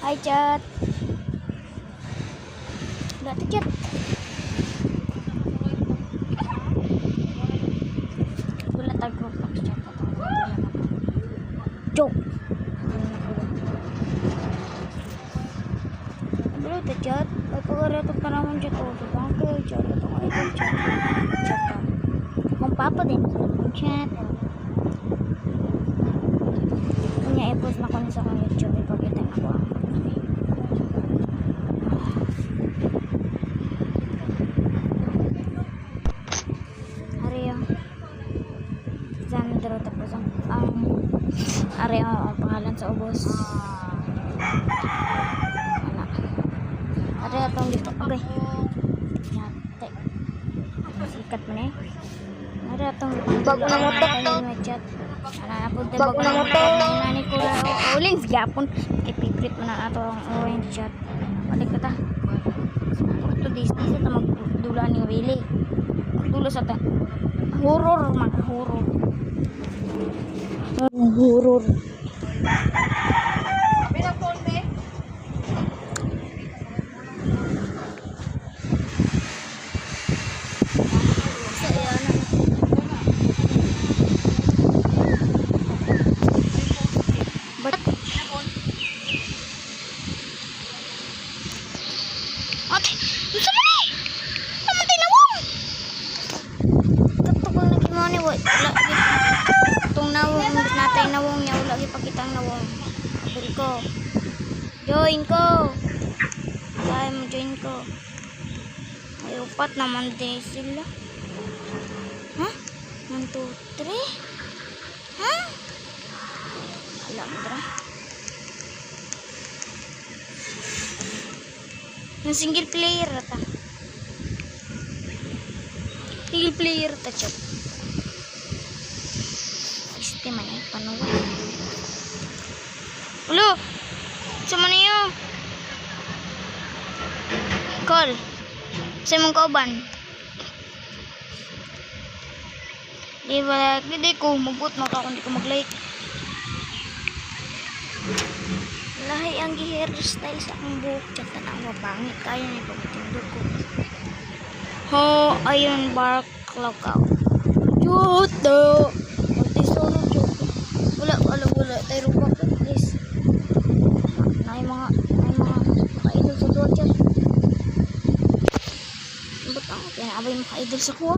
Hi, chat. Wala to, chat. Wala ta group box, chat. Joke. Wala to, chat. Ay, pag-aratog ka naman, chat. O, sabang kayo, chat. Ito nga ito, chat. Chat ka. Kung papa din, chat. Kanya, i-post na ko sa kong YouTube. Ipagkita na ko ang Sandro, tapos ang Areo ang pangalan sa ubos. Areo atong dito. Okay. Yate. Sikat mo na eh. Areo atong Bago na mo to. Chat. Bago na mo to. Nani ko na uling. Gapon. Kay favorite mo na ato ang orange chat. Balik ka ta. Ito Disney sa magdula ni Willie. Magdula sa ta. Horror man. Horror. Horror. Ate, gusto mo ni? Namatay na wong. Kato ko lagi mo ni wala. Itong nawong, natay na wong niya, wala ipakitang na wong. Abel ko. Join ko. Kaya mo join ko. May upat naman din sila. Ha? 1, 2, 3? Ha? Alam mo dra. Yung single player ta. Single player ta chat. Este man ay panuwa. Ulo. Sama niyo. Call. Sa mong kauban. Di ba hindi ko magbut maka kung di ko mag-like. Lahi ang hairstyle sa akong buhok. Chat na ang mapangit. Kaya na ipagtindog ko. Ho, ayun, bark lakaw. Juto! Magtisoro, juto. Wala. Tayo pa, please. Nay mga ka-idol sa duwa, chat. Ba't ang pinabay mga ka-idol sa kuha?